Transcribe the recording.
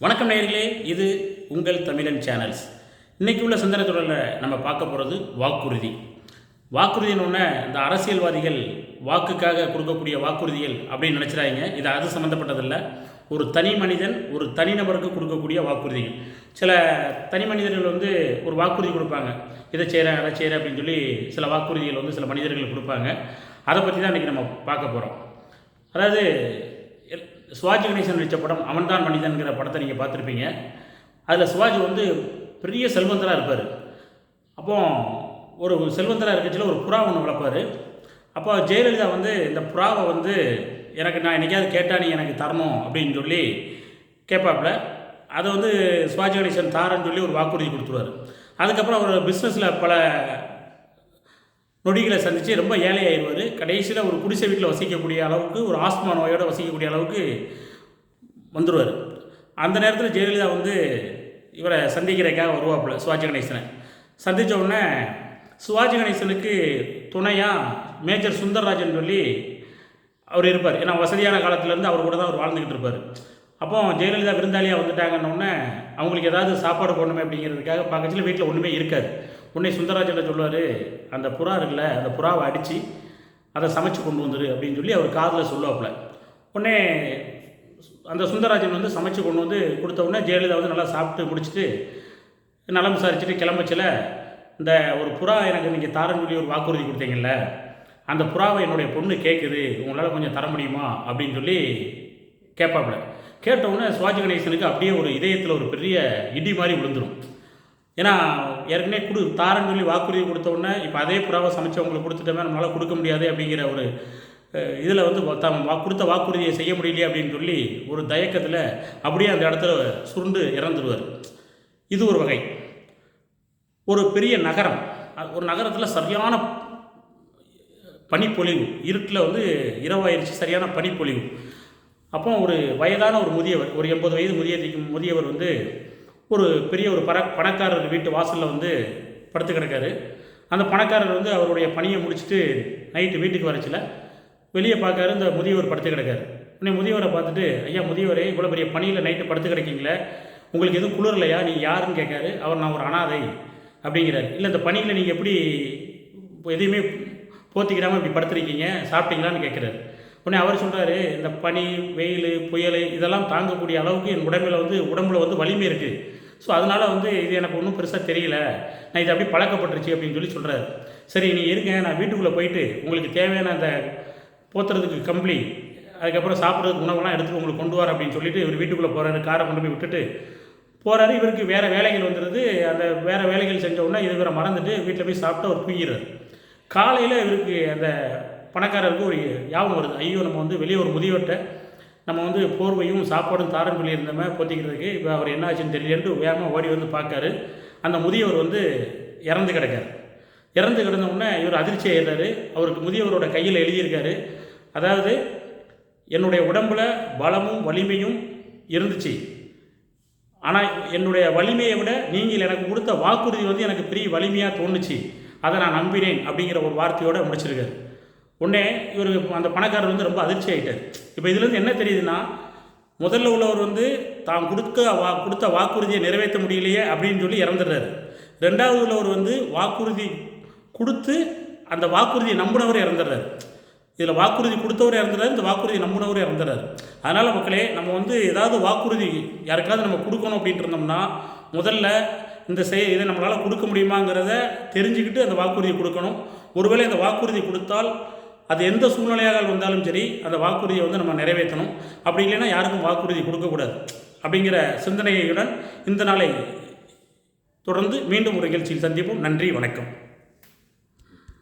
வணக்கம் நேயர்களே, இது உங்கள் தமிழன் சேனல்ஸ். இன்றைக்கி உள்ள சிந்தனை தொடரில் நம்ம பார்க்க போகிறது வாக்குறுதி. வாக்குறுதின்னு இந்த அரசியல்வாதிகள் வாக்குக்காக கொடுக்கக்கூடிய வாக்குறுதிகள் அப்படின்னு நினச்சிடாங்க. இது அது சம்மந்தப்பட்டதில்லை. ஒரு தனி மனிதன் ஒரு தனிநபருக்கு கொடுக்கக்கூடிய வாக்குறுதிகள். சில தனி மனிதர்கள் ஒரு வாக்குறுதி கொடுப்பாங்க, இதை செய்கிறேன் அதை செய்கிறேன் அப்படின்னு சொல்லி சில வாக்குறுதிகள் சில மனிதர்கள் கொடுப்பாங்க. அதை பற்றி தான் இன்றைக்கி நம்ம பார்க்க போகிறோம். அதாவது சிவாஜி கணேசன் நடித்த படம் அவன்தான் மனிதன்கிற படத்தை நீங்கள் பார்த்துருப்பீங்க. அதில் சிவாஜி பெரிய செல்வந்தராக இருப்பார். அப்போ ஒரு செல்வந்தராக இருக்கச்சில் ஒரு புறா ஒன்று வளர்ப்பார். அப்போ ஜெயலலிதா இந்த புறாவை எனக்கு நான் என்னைக்காவது கேட்டால் நீ எனக்கு தரணும் அப்படின்னு சொல்லி கேட்பாப்புல. அதை சிவாஜி கணேசன் தாரன்னு சொல்லி ஒரு வாக்குறுதி கொடுத்துருவார். அதுக்கப்புறம் அவர் பிஸ்னஸில் பல நொடிகளை சந்தித்து ரொம்ப ஏழையாகிடுவார். கடைசியில் ஒரு குடிசை வீட்டில் வசிக்கக்கூடிய அளவுக்கு, ஒரு ஆஸ்மா நோயோடு வசிக்கக்கூடிய அளவுக்கு வந்துடுவார். அந்த நேரத்தில் ஜெயலலிதா இவரை சந்திக்கிறதுக்காக வருவாப்புல. சிவாஜி கணேசனை சந்தித்த உடனே சிவாஜி கணேசனுக்கு துணையாக மேஜர் சுந்தரராஜன் சொல்லி அவர் இருப்பார். ஏன்னா வசதியான காலத்துலேருந்து அவர் கூட தான் அவர் வாழ்ந்துக்கிட்டு இருப்பார். அப்போ ஜெயலலிதா விருந்தாளியாக வந்துட்டாங்கன்னொடனே அவங்களுக்கு ஏதாவது சாப்பாடு போடணுமே அப்படிங்கிறதுக்காக பார்க்கச்சில் வீட்டில் ஒன்றுமே இருக்காது. உடனே சுந்தரராஜன் சொல்லுவார், அந்த புறா இருக்குல்ல, அந்த புறாவை அடித்து அதை சமைச்சு கொண்டு வந்துரு அப்படின்னு சொல்லி அவர் காதில் சொல்லுவாப்புல. உடனே அந்த சுந்தரராஜன் சமைச்சு கொண்டு கொடுத்த உடனே ஜெயலலிதா நல்லா சாப்பிட்டு முடிச்சுட்டு நலம் விசாரிச்சுட்டு கிளம்பச்சில், இந்த ஒரு புறா எனக்கு நீங்கள் தாரன்னு சொல்லி ஒரு வாக்குறுதி கொடுத்தீங்கல்ல, அந்த புறாவை என்னுடைய பொண்ணு கேட்குது, உங்களால் கொஞ்சம் தர முடியுமா அப்படின்னு சொல்லி கேட்பாப்புல. கேட்டவுடனே சிவாஜி கணேசனுக்கு அப்படியே ஒரு இதயத்தில் ஒரு பெரிய இடி மாதிரி விழுந்துடும். ஏன்னா ஏற்கனவே தாரன்னு சொல்லி வாக்குறுதி கொடுத்தவுடனே இப்போ அதே புறாவை சமைச்சவங்களுக்கு கொடுத்துட்டோமே, நம்மளால் கொடுக்க முடியாது அப்படிங்கிற ஒரு இதில் கொடுத்த வாக்குறுதியை செய்ய முடியலையே அப்படின்னு சொல்லி ஒரு தயக்கத்தில் அப்படியே அந்த இடத்துல சுருண்டு இறந்துடுவார். இது ஒரு வகை. ஒரு பெரிய நகரம், ஒரு நகரத்தில் சரியான பனிப்பொழிவு, இருட்டில் இரவாயிருச்சு, சரியான பனிப்பொழிவு. அப்போ ஒரு வயதான ஒரு முதியவர், ஒரு 80 வயது முதியவர் ஒரு பெரிய ஒரு பணக்காரர் வீட்டு வாசலில் படுத்து கிடக்காரு. அந்த பணக்காரர் அவருடைய பணியை முடிச்சுட்டு நைட்டு வீட்டுக்கு வரச்சில் வெளியே பார்க்காரு, இந்த முதியவர் படுத்து கிடக்காரு. உடனே முதியவரை பார்த்துட்டு, ஐயா முதியவரே, இவ்வளோ பெரிய பணியில் நைட்டு படுத்து கிடக்கீங்களே, உங்களுக்கு எதுவும் குளிரலையா, நீ யாருன்னு கேட்காரு. அவர் நான் ஒரு அனாதை அப்படிங்கிறார். இல்லை இந்த பணியில் நீங்கள் எப்படி எதையுமே போத்திக்கிடாமல் இப்படி படுத்துருக்கீங்க, சாப்பிட்டீங்களான்னு கேட்குறாரு. உடனே அவர் சொல்கிறாரு, இந்த பனி, வெயில், புயல் இதெல்லாம் தாங்கக்கூடிய அளவுக்கு என் உடம்புல வலிமை இருக்குது. ஸோ அதனால் இது எனக்கு ஒன்றும் பெருசாக தெரியல, நான் இது அப்படி பழக்கப்பட்டுருச்சு அப்படின்னு சொல்லி சொல்கிறாரு. சரி நீ இருங்க, நான் வீட்டுக்குள்ளே போயிட்டு உங்களுக்கு தேவையான அந்த போத்துறதுக்கு கம்பளி, அதுக்கப்புறம் சாப்பிட்றதுக்கு உணவெல்லாம் எடுத்துகிட்டு உங்களுக்கு கொண்டு வர அப்படின்னு சொல்லிட்டு இவர் வீட்டுக்குள்ளே போகிறாரு. காரை கொண்டு போய் விட்டுட்டு போகிறாரு. இவருக்கு வேறு வேலைகள் வந்துடுது. அந்த வேறு வேலைகள் செஞ்ச உடனே இது வேறு மறந்துட்டு வீட்டில் போய் சாப்பிட்டு அவர் தூங்கிறார். காலையில் இவருக்கு அந்த பணக்காரருக்கு ஒரு ஞாபகம் வருது, ஐயோ நம்ம வெளியே ஒரு முதியோர்கிட்ட நம்ம போர்வையும் சாப்பாடும் தாரன் சொல்லி இருந்தோமே போத்திக்கிறதுக்கு, இப்போ அவர் என்ன ஆச்சுன்னு தெரியலன்ட்டு வேகமாக ஓடி பார்க்காரு. அந்த முதியவர் இறந்து கிடக்கார். இறந்து கிடந்த உடனே இவர் அதிர்ச்சி ஆயிடுறாரு. அவருக்கு முதியவரோட கையில் எழுதியிருக்காரு, அதாவது என்னுடைய உடம்பில் பலமும் வலிமையும் இருந்துச்சு, ஆனால் என்னுடைய வலிமையை விட நீங்கள் எனக்கு கொடுத்த வாக்குறுதி எனக்கு பெரிய வலிமையாக தோணுச்சு, அதை நான் நம்பினேன் அப்படிங்கிற ஒரு வார்த்தையோடு முடிச்சிருக்காரு. உடனே இவர் அந்த பணக்காரர் ரொம்ப அதிர்ச்சி ஆகிட்டார். இப்போ இதுலேருந்து என்ன தெரியுதுன்னா, முதல்ல உள்ளவர் தான் கொடுத்த வாக்குறுதியை நிறைவேற்ற முடியலையே அப்படின்னு சொல்லி இறந்துடுறாரு. ரெண்டாவது உள்ளவர் வாக்குறுதி கொடுத்து அந்த வாக்குறுதியை நம்பினவர் இறந்துடுறாரு. இதில் வாக்குறுதி கொடுத்தவர் இறந்துடுறாரு, இந்த வாக்குறுதி நம்பினவர் இறந்துடுறாரு. அதனால் மக்களே, நம்ம ஏதாவது வாக்குறுதி யாருக்காவது நம்ம கொடுக்கணும் அப்படின்ட்டு இருந்தோம்னா, முதல்ல இதை நம்மளால் கொடுக்க முடியுமாங்கிறத தெரிஞ்சுக்கிட்டு அந்த வாக்குறுதியை கொடுக்கணும். ஒருவேளை அந்த வாக்குறுதி கொடுத்தால் அது எந்த சூழ்நிலையாக வந்தாலும் சரி, அந்த வாக்குறுதியை நம்ம நிறைவேற்றணும். அப்படி இல்லைன்னா யாருக்கும் வாக்குறுதி கொடுக்கக்கூடாது அப்படிங்கிற சிந்தனையுடன் இந்த நாளை தொடர்ந்து மீண்டும் ஒரு நிகழ்ச்சியில் சந்திப்போம். நன்றி, வணக்கம்.